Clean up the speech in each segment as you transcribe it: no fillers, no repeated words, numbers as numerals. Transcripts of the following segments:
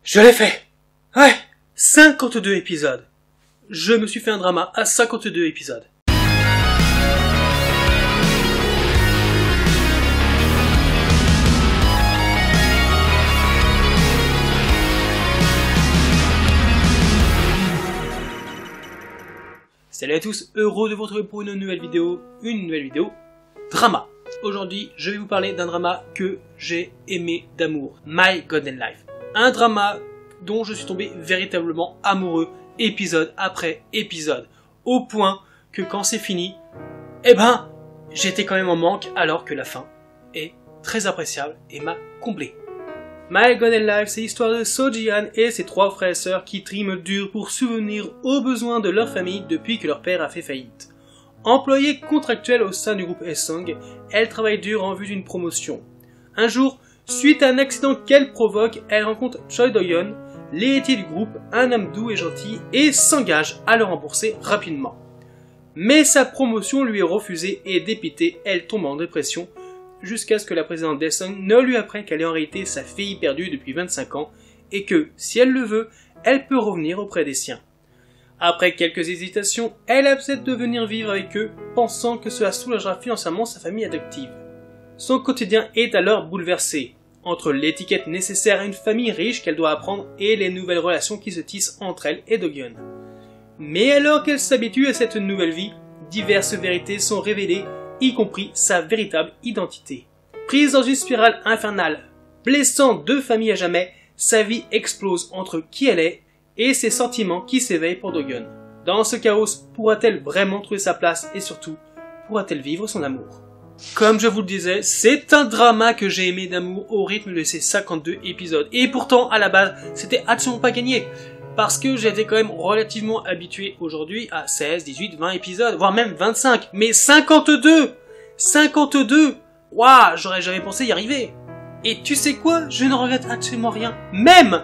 Je l'ai fait! Ouais! 52 épisodes! Je me suis fait un drama à 52 épisodes. Salut à tous, heureux de vous retrouver pour une nouvelle vidéo drama. Aujourd'hui, je vais vous parler d'un drama que j'ai aimé d'amour, My Golden Life. Un drama dont je suis tombé véritablement amoureux, épisode après épisode, au point que quand c'est fini, j'étais quand même en manque alors que la fin est très appréciable et m'a comblé. My Golden Life, c'est l'histoire de So-Ji-Han et ses trois frères et sœurs qui triment dur pour subvenir aux besoins de leur famille depuis que leur père a fait faillite. Employée contractuelle au sein du groupe S-Song, elle travaille dur en vue d'une promotion. Un jour, suite à un accident qu'elle provoque, elle rencontre Choi Do-yeon, l'héritier du groupe, un homme doux et gentil, et s'engage à le rembourser rapidement. Mais sa promotion lui est refusée et dépitée, elle tombe en dépression, jusqu'à ce que la présidente d'S-Song ne lui apprenne qu'elle est en réalité sa fille perdue depuis 25 ans, et que, si elle le veut, elle peut revenir auprès des siens. Après quelques hésitations, elle accepte de venir vivre avec eux, pensant que cela soulagera financièrement sa famille adoptive. Son quotidien est alors bouleversé, entre l'étiquette nécessaire à une famille riche qu'elle doit apprendre et les nouvelles relations qui se tissent entre elle et Do-yeon. Mais alors qu'elle s'habitue à cette nouvelle vie, diverses vérités sont révélées, y compris sa véritable identité. Prise dans une spirale infernale, blessant deux familles à jamais, sa vie explose entre qui elle est et ses sentiments qui s'éveillent pour Do-yeon. Dans ce chaos, pourra-t-elle vraiment trouver sa place et surtout, pourra-t-elle vivre son amour? Comme je vous le disais, c'est un drama que j'ai aimé d'amour au rythme de ces 52 épisodes. Et pourtant, à la base, c'était absolument pas gagné. Parce que j'étais quand même relativement habitué aujourd'hui à 16, 18, 20 épisodes, voire même 25. Mais 52! 52! Waouh, j'aurais jamais pensé y arriver. Et tu sais quoi? Je ne regrette absolument rien. Même!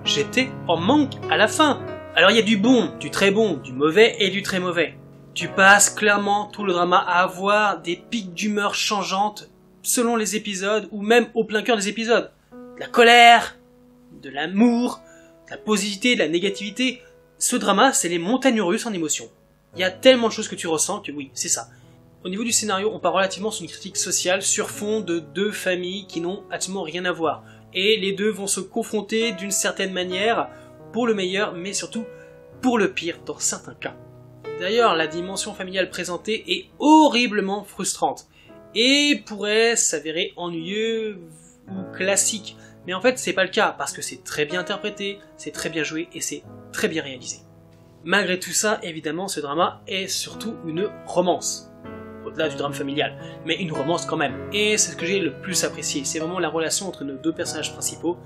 J'étais en manque à la fin. Alors il y a du bon, du très bon, du mauvais et du très mauvais. Tu passes clairement tout le drama à avoir des pics d'humeur changeantes selon les épisodes ou même au plein cœur des épisodes. De la colère, de l'amour, de la positivité, de la négativité. Ce drama, c'est les montagnes russes en émotions. Il y a tellement de choses que tu ressens que oui, c'est ça. Au niveau du scénario, on part relativement sur une critique sociale sur fond de deux familles qui n'ont absolument rien à voir. Et les deux vont se confronter d'une certaine manière, pour le meilleur, mais surtout pour le pire dans certains cas. D'ailleurs, la dimension familiale présentée est horriblement frustrante, et pourrait s'avérer ennuyeux ou classique. Mais en fait, c'est pas le cas, parce que c'est très bien interprété, c'est très bien joué, et c'est très bien réalisé. Malgré tout ça, évidemment, ce drama est surtout une romance. Au-delà du drame familial, mais une romance quand même. Et c'est ce que j'ai le plus apprécié, c'est vraiment la relation entre nos deux personnages principaux,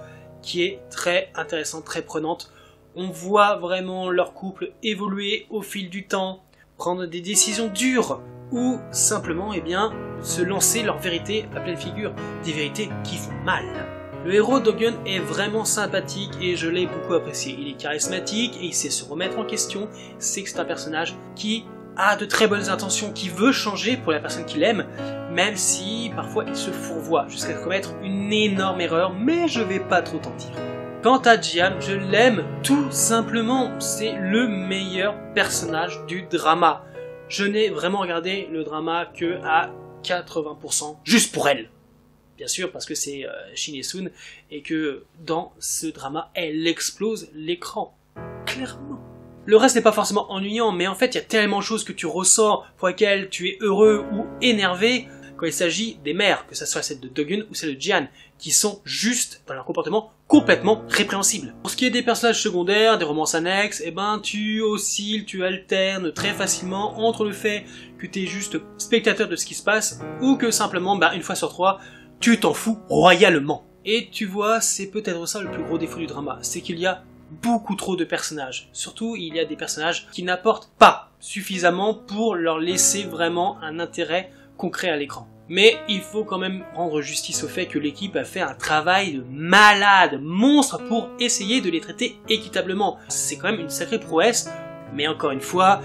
qui est très intéressante, très prenante. On voit vraiment leur couple évoluer au fil du temps, prendre des décisions dures, ou simplement, se lancer leur vérité à pleine figure, des vérités qui font mal. Le héros Do-yeon est vraiment sympathique et je l'ai beaucoup apprécié. Il est charismatique et il sait se remettre en question, c'est que c'est un personnage qui a de très bonnes intentions, qui veut changer pour la personne qu'il aime, même si parfois il se fourvoie jusqu'à commettre une énorme erreur, mais je vais pas trop t'en dire. Quant à Ji-Han, je l'aime tout simplement, c'est le meilleur personnage du drama. Je n'ai vraiment regardé le drama que à 80%, juste pour elle. Bien sûr, parce que c'est Shin Hye-sun, et que dans ce drama, elle explose l'écran. Clairement. Le reste n'est pas forcément ennuyant, mais en fait, il y a tellement de choses que tu ressens, pour lesquelles tu es heureux ou énervé, quand il s'agit des mères, que ce soit celle de Do-yeon ou celle de Ji-Han, qui sont juste, dans leur comportement, complètement répréhensibles. Pour ce qui est des personnages secondaires, des romances annexes, tu oscilles, tu alternes très facilement entre le fait que tu es juste spectateur de ce qui se passe, ou que simplement, une fois sur trois, tu t'en fous royalement. Et tu vois, c'est peut-être ça le plus gros défaut du drama, c'est qu'il y a beaucoup trop de personnages. Surtout, il y a des personnages qui n'apportent pas suffisamment pour leur laisser vraiment un intérêt concret à l'écran. Mais il faut quand même rendre justice au fait que l'équipe a fait un travail de malade, monstre, pour essayer de les traiter équitablement. C'est quand même une sacrée prouesse, mais encore une fois,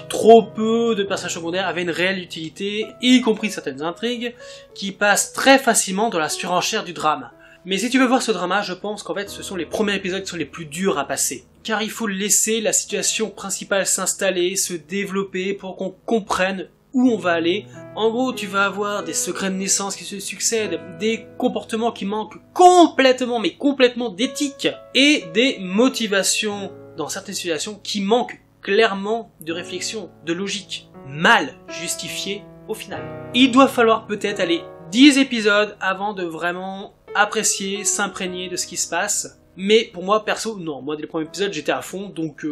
trop peu de personnages secondaires avaient une réelle utilité, y compris certaines intrigues, qui passent très facilement dans la surenchère du drame. Mais si tu veux voir ce drama, je pense qu'en fait ce sont les premiers épisodes qui sont les plus durs à passer. Car il faut laisser la situation principale s'installer, se développer pour qu'on comprenne où on va aller. En gros, tu vas avoir des secrets de naissance qui se succèdent, des comportements qui manquent complètement, mais complètement d'éthique, et des motivations dans certaines situations qui manquent clairement de réflexion, de logique, mal justifiées au final. Il doit falloir peut-être aller 10 épisodes avant de vraiment apprécier, s'imprégner de ce qui se passe. Mais pour moi, perso, non. Moi, dès le premier épisode, j'étais à fond, donc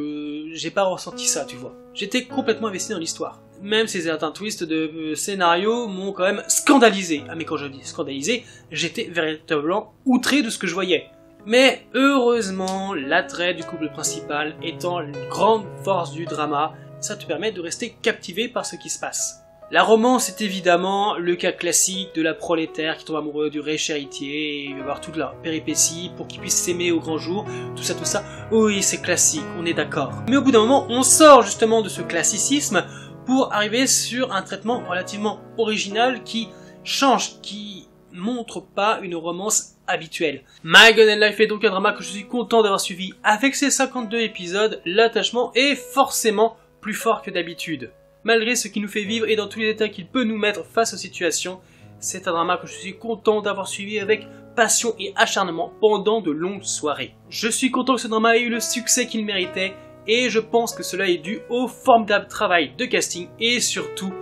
j'ai pas ressenti ça, tu vois. J'étais complètement investi dans l'histoire. Même si certains twists de scénario m'ont quand même scandalisé. Ah mais quand je dis scandalisé, j'étais véritablement outré de ce que je voyais. Mais heureusement, l'attrait du couple principal étant une grande force du drama, ça te permet de rester captivé par ce qui se passe. La romance est évidemment le cas classique de la prolétaire qui tombe amoureux du riche héritier et il va voir toute leur péripétie pour qu'ils puissent s'aimer au grand jour, tout ça. Oui, c'est classique, on est d'accord. Mais au bout d'un moment, on sort justement de ce classicisme pour arriver sur un traitement relativement original qui change, qui montre pas une romance habituelle. My God & Life est donc un drama que je suis content d'avoir suivi. Avec ses 52 épisodes, l'attachement est forcément plus fort que d'habitude. Malgré ce qu'il nous fait vivre et dans tous les états qu'il peut nous mettre face aux situations, c'est un drama que je suis content d'avoir suivi avec passion et acharnement pendant de longues soirées. Je suis content que ce drama ait eu le succès qu'il méritait et je pense que cela est dû au formidable travail de casting et surtout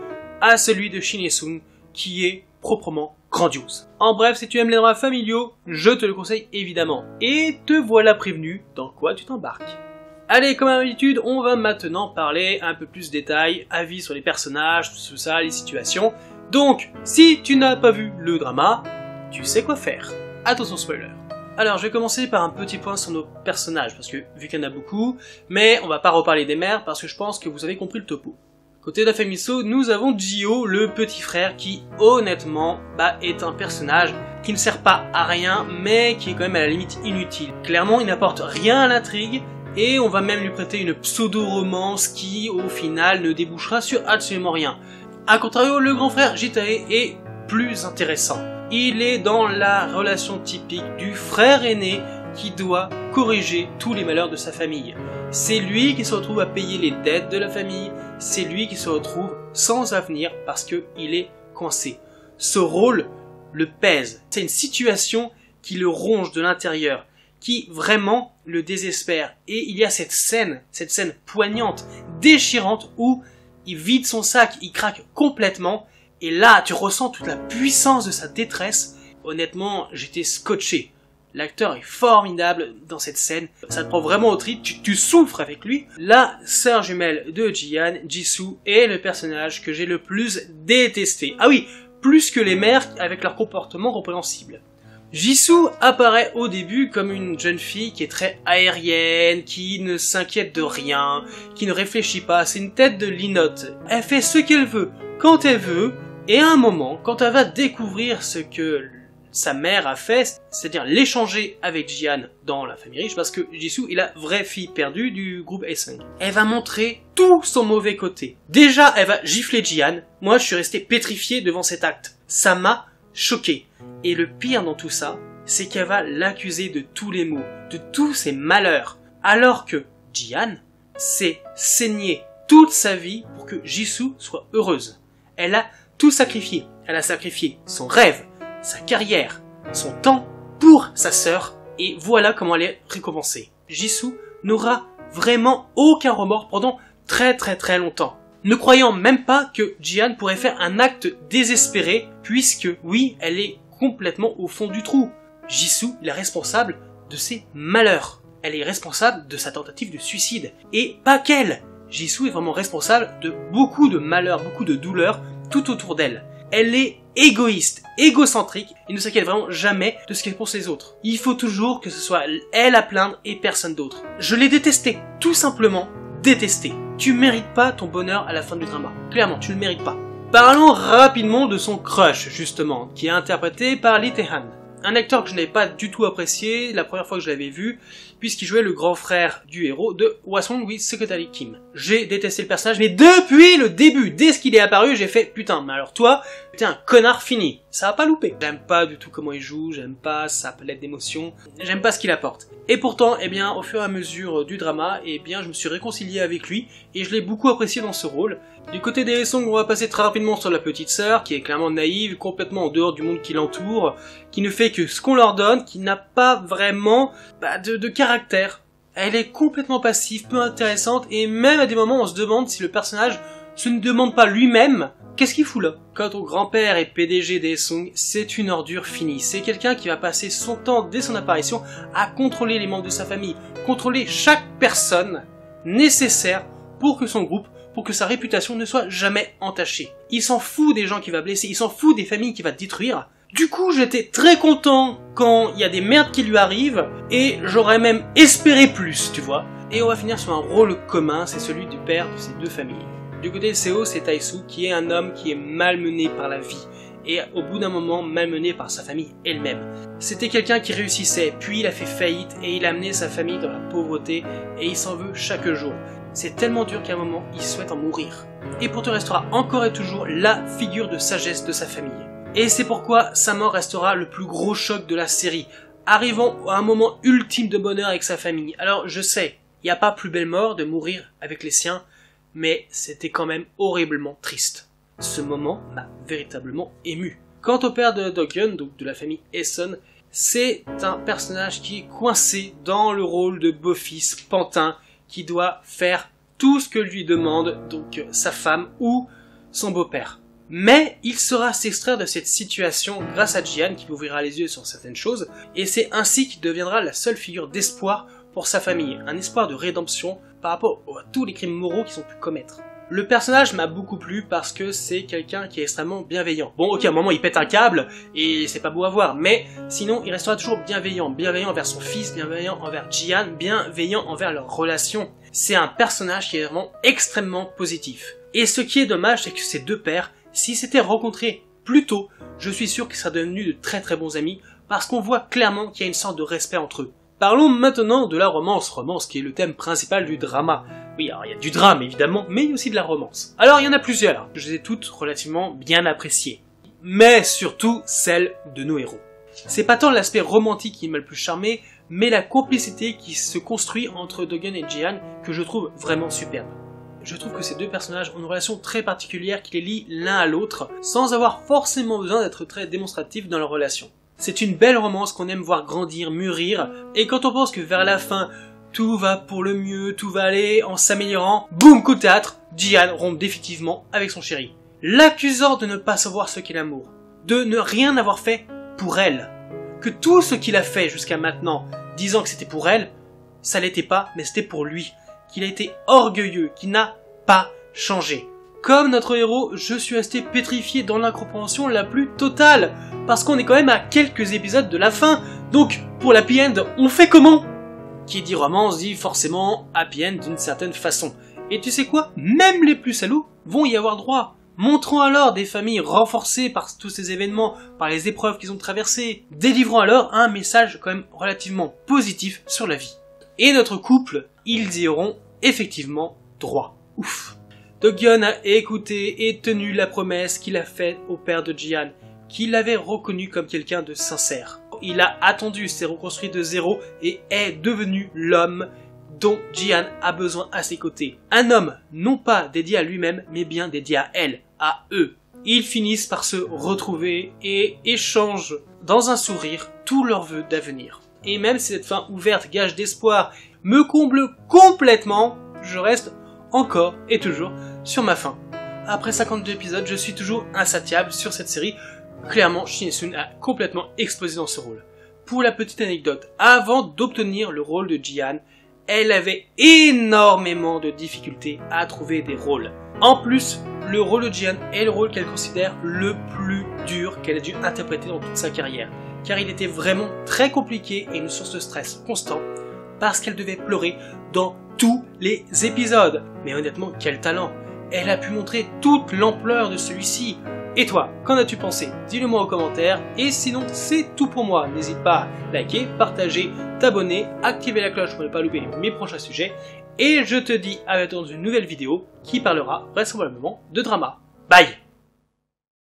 à celui de Shin Hye-sung qui est proprement grandiose. En bref, si tu aimes les dramas familiaux, je te le conseille évidemment. Et te voilà prévenu dans quoi tu t'embarques. Allez, comme à l'habitude, on va maintenant parler un peu plus détail, avis sur les personnages, tout ça, les situations. Donc, si tu n'as pas vu le drama, tu sais quoi faire. Attention spoiler. Alors, je vais commencer par un petit point sur nos personnages, parce que vu qu'il y en a beaucoup, mais on va pas reparler des mères, parce que je pense que vous avez compris le topo. Côté de la famille So, nous avons Ji-ho, le petit frère, qui honnêtement, est un personnage qui ne sert pas à rien, mais qui est quand même à la limite inutile. Clairement, il n'apporte rien à l'intrigue, et on va même lui prêter une pseudo-romance qui, au final, ne débouchera sur absolument rien. A contrario, le grand frère Jitae est plus intéressant. Il est dans la relation typique du frère aîné qui doit corriger tous les malheurs de sa famille. C'est lui qui se retrouve à payer les dettes de la famille, c'est lui qui se retrouve sans avenir parce qu'il est coincé. Ce rôle le pèse, c'est une situation qui le ronge de l'intérieur, qui vraiment le désespère. Et il y a cette scène poignante, déchirante, où il vide son sac, il craque complètement, et là tu ressens toute la puissance de sa détresse. Honnêtement, j'étais scotché. L'acteur est formidable dans cette scène, ça te prend vraiment au trip, tu souffres avec lui. La sœur jumelle de Ji-han, Jisoo, est le personnage que j'ai le plus détesté. Ah oui, plus que les mères avec leur comportement répréhensible. Jisoo apparaît au début comme une jeune fille qui est très aérienne, qui ne s'inquiète de rien, qui ne réfléchit pas, c'est une tête de linotte. Elle fait ce qu'elle veut, quand elle veut, et à un moment, quand elle va découvrir ce que sa mère a fait, c'est-à-dire l'échanger avec Ji-han dans la famille riche, parce que Jisoo est la vraie fille perdue du groupe Haesung. Elle va montrer tout son mauvais côté. Déjà, elle va gifler Ji-han. Moi, je suis resté pétrifié devant cet acte. Ça m'a choqué. Et le pire dans tout ça, c'est qu'elle va l'accuser de tous les maux, de tous ses malheurs, alors que Ji-han s'est saigné toute sa vie pour que Jisoo soit heureuse. Elle a tout sacrifié. Elle a sacrifié son rêve, sa carrière, son temps pour sa sœur, et voilà comment elle est récompensée. Jisoo n'aura vraiment aucun remords pendant très longtemps, ne croyant même pas que Ji-han pourrait faire un acte désespéré, puisque oui, elle est complètement au fond du trou. Jisoo est responsable de ses malheurs. Elle est responsable de sa tentative de suicide. Et pas qu'elle. Jisoo est vraiment responsable de beaucoup de malheurs, beaucoup de douleurs tout autour d'elle. Elle est égoïste, égocentrique, et ne s'inquiète vraiment jamais de ce qu'elle pense les autres. Il faut toujours que ce soit elle à plaindre et personne d'autre. Je l'ai détestée, tout simplement détestée. Tu mérites pas ton bonheur à la fin du drama. Clairement, tu le mérites pas. Parlons rapidement de son crush, justement, qui est interprété par Lee Tae-han. Un acteur que je n'avais pas du tout apprécié la première fois que je l'avais vu, puisqu'il jouait le grand frère du héros de What's Wrong with Secretary Kim. J'ai détesté le personnage, mais depuis le début, dès qu'il est apparu, j'ai fait « Putain, mais alors toi, C'était un connard fini, ça va pas louper. J'aime pas du tout comment il joue, j'aime pas sa palette d'émotions, j'aime pas ce qu'il apporte. Et pourtant, eh bien, au fur et à mesure du drama, eh bien, je me suis réconcilié avec lui et je l'ai beaucoup apprécié dans ce rôle. Du côté des Song, on va passer très rapidement sur la petite sœur, qui est clairement naïve, complètement en dehors du monde qui l'entoure, qui ne fait que ce qu'on leur donne, qui n'a pas vraiment de caractère. Elle est complètement passive, peu intéressante, et même à des moments on se demande si le personnage se ne demande pas lui-même qu'est-ce qu'il fout là. Quant au grand-père et PDG des Song, c'est une ordure finie. C'est quelqu'un qui va passer son temps dès son apparition à contrôler les membres de sa famille, contrôler chaque personne nécessaire pour que son groupe, pour que sa réputation ne soit jamais entachée. Il s'en fout des gens qu'il va blesser, il s'en fout des familles qu'il va détruire. Du coup, j'étais très content quand il y a des merdes qui lui arrivent, et j'aurais même espéré plus, tu vois. Et on va finir sur un rôle commun, c'est celui du père de ces deux familles. Du côté de Seo, c'est Tae-soo, qui est un homme qui est malmené par la vie, et au bout d'un moment, malmené par sa famille elle-même. C'était quelqu'un qui réussissait, puis il a fait faillite, et il a amené sa famille dans la pauvreté, et il s'en veut chaque jour. C'est tellement dur qu'à un moment, il souhaite en mourir. Et pourtant restera encore et toujours la figure de sagesse de sa famille. Et c'est pourquoi sa mort restera le plus gros choc de la série, arrivant à un moment ultime de bonheur avec sa famille. Alors je sais, il n'y a pas plus belle mort de mourir avec les siens, mais c'était quand même horriblement triste. Ce moment m'a véritablement ému. Quant au père de Do-hyun, donc de la famille Haesun, c'est un personnage qui est coincé dans le rôle de beau-fils pantin, qui doit faire tout ce que lui demande donc sa femme ou son beau-père. Mais il saura s'extraire de cette situation grâce à Ji-han qui lui ouvrira les yeux sur certaines choses, et c'est ainsi qu'il deviendra la seule figure d'espoir pour sa famille, un espoir de rédemption par rapport à tous les crimes moraux qu'ils ont pu commettre. Le personnage m'a beaucoup plu parce que c'est quelqu'un qui est extrêmement bienveillant. Bon ok, à un moment il pète un câble et c'est pas beau à voir, mais sinon il restera toujours bienveillant. Bienveillant envers son fils, bienveillant envers Ji-han, bienveillant envers leur relation. C'est un personnage qui est vraiment extrêmement positif. Et ce qui est dommage, c'est que ces deux pères, s'ils s'étaient rencontrés plus tôt, je suis sûr qu'ils seraient devenus de très très bons amis, parce qu'on voit clairement qu'il y a une sorte de respect entre eux. Parlons maintenant de la romance qui est le thème principal du drama. Oui, alors il y a du drame évidemment, mais il y a aussi de la romance. Alors il y en a plusieurs, je les ai toutes relativement bien appréciées. Mais surtout celle de nos héros. C'est pas tant l'aspect romantique qui m'a le plus charmé, mais la complicité qui se construit entre Do-hyun et Ji-han que je trouve vraiment superbe. Je trouve que ces deux personnages ont une relation très particulière qui les lie l'un à l'autre, sans avoir forcément besoin d'être très démonstratifs dans leur relation. C'est une belle romance qu'on aime voir grandir, mûrir, et quand on pense que vers la fin, tout va pour le mieux, tout va aller en s'améliorant, boum, coup de théâtre, Ji-han rompt définitivement avec son chéri. L'accusant de ne pas savoir ce qu'est l'amour, de ne rien avoir fait pour elle, que tout ce qu'il a fait jusqu'à maintenant, disant que c'était pour elle, ça l'était pas, mais c'était pour lui, qu'il a été orgueilleux, qu'il n'a pas changé. Comme notre héros, je suis resté pétrifié dans l'incompréhension la plus totale, parce qu'on est quand même à quelques épisodes de la fin, donc pour l'happy end, on fait comment? Qui dit romance dit forcément happy end d'une certaine façon. Et tu sais quoi? Même les plus salauds vont y avoir droit. Montrons alors des familles renforcées par tous ces événements, par les épreuves qu'ils ont traversées. Délivrons alors un message quand même relativement positif sur la vie. Et notre couple, ils y auront effectivement droit. Ouf. Do-hyun a écouté et tenu la promesse qu'il a faite au père de Ji-han, qu'il l'avait reconnu comme quelqu'un de sincère. Il a attendu, s'est reconstruit de zéro et est devenu l'homme dont Ji-han a besoin à ses côtés. Un homme non pas dédié à lui-même, mais bien dédié à elle, à eux. Ils finissent par se retrouver et échangent dans un sourire tous leurs vœux d'avenir. Et même si cette fin ouverte, gage d'espoir, me comble complètement, je reste encore et toujours sur ma faim. Après 52 épisodes, je suis toujours insatiable sur cette série. Clairement, Shin Hye-sun a complètement explosé dans ce rôle. Pour la petite anecdote, avant d'obtenir le rôle de Ji-han, elle avait énormément de difficultés à trouver des rôles. En plus, le rôle de Ji-han est le rôle qu'elle considère le plus dur qu'elle a dû interpréter dans toute sa carrière, car il était vraiment très compliqué et une source de stress constant, parce qu'elle devait pleurer dans tous les épisodes. Mais honnêtement, quel talent! Elle a pu montrer toute l'ampleur de celui-ci. Et toi, qu'en as-tu pensé? Dis-le moi en commentaire. Et sinon, c'est tout pour moi. N'hésite pas à liker, partager, t'abonner, activer la cloche pour ne pas louper mes prochains sujets. Et je te dis à bientôt dans une nouvelle vidéo qui parlera vraisemblablement de drama. Bye!